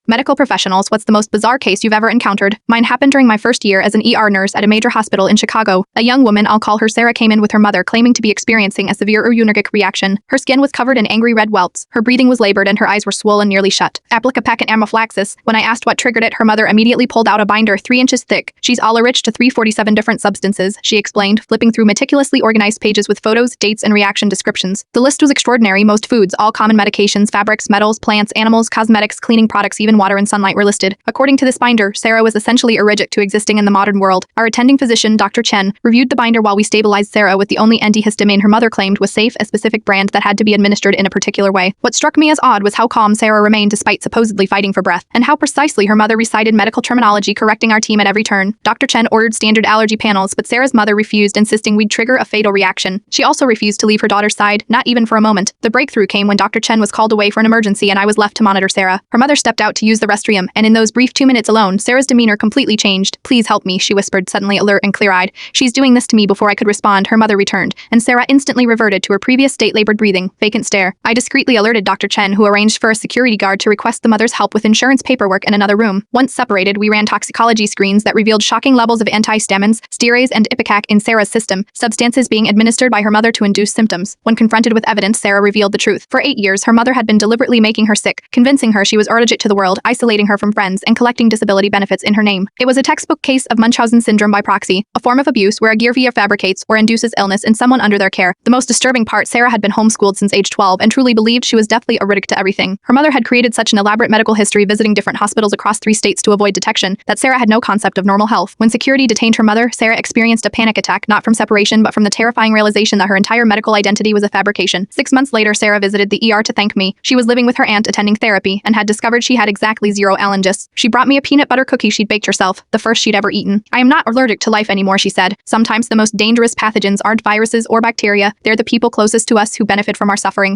Medical professionals, what's the most bizarre case you've ever encountered? Mine happened during my first year as an ER nurse at a major hospital in Chicago. A young woman, I'll call her Sarah, came in with her mother claiming to be experiencing a severe urogenic reaction. Her skin was covered in angry red welts, her breathing was labored, and her eyes were swollen nearly shut. Applica-pacent anaphylaxis. When I asked what triggered it, her mother immediately pulled out a binder 3 inches thick. She's allergic to 347 different substances, she explained, flipping through meticulously organized pages with photos, dates, and reaction descriptions. The list was extraordinary. Most foods, all common medications, fabrics, metals, plants, animals, cosmetics, cleaning products, even water and sunlight were listed. According to this binder, Sarah was essentially allergic to existing in the modern world. Our attending physician, Dr. Chen, reviewed the binder while we stabilized Sarah with the only antihistamine her mother claimed was safe, a specific brand that had to be administered in a particular way. What struck me as odd was how calm Sarah remained despite supposedly fighting for breath, and how precisely her mother recited medical terminology, correcting our team at every turn. Dr. Chen ordered standard allergy panels, but Sarah's mother refused, insisting we'd trigger a fatal reaction. She also refused to leave her daughter's side, not even for a moment. The breakthrough came when Dr. Chen was called away for an emergency and I was left to monitor Sarah. Her mother stepped out to use the restroom, and in those brief 2 minutes alone, Sarah's demeanor completely changed. "Please help me," she whispered, suddenly alert and clear-eyed. "She's doing this to me." Before I could respond, her mother returned, and Sarah instantly reverted to her previous state, labored breathing, vacant stare. I discreetly alerted Dr. Chen, who arranged for a security guard to request the mother's help with insurance paperwork in another room. Once separated, we ran toxicology screens that revealed shocking levels of antihistamines, stearase, and ipecac in Sarah's system, substances being administered by her mother to induce symptoms. When confronted with evidence, Sarah revealed the truth. For 8 years, her mother had been deliberately making her sick, convincing her she was allergic to the world, isolating her from friends, and collecting disability benefits in her name. It was a textbook case of Munchausen syndrome by proxy, a form of abuse where a Gearvia fabricates or induces illness in someone under their care. The most disturbing part, Sarah had been homeschooled since age 12 and truly believed she was deathly allergic to everything. Her mother had created such an elaborate medical history visiting different hospitals across 3 states to avoid detection that Sarah had no concept of normal health. When security detained her mother, Sarah experienced a panic attack, not from separation but from the terrifying realization that her entire medical identity was a fabrication. 6 months later, Sarah visited the ER to thank me. She was living with her aunt attending therapy and had discovered she had exactly 0 allergies. She brought me a peanut butter cookie she'd baked herself, the first she'd ever eaten. "I am not allergic to life anymore," she said. "Sometimes the most dangerous pathogens aren't viruses or bacteria, they're the people closest to us who benefit from our suffering."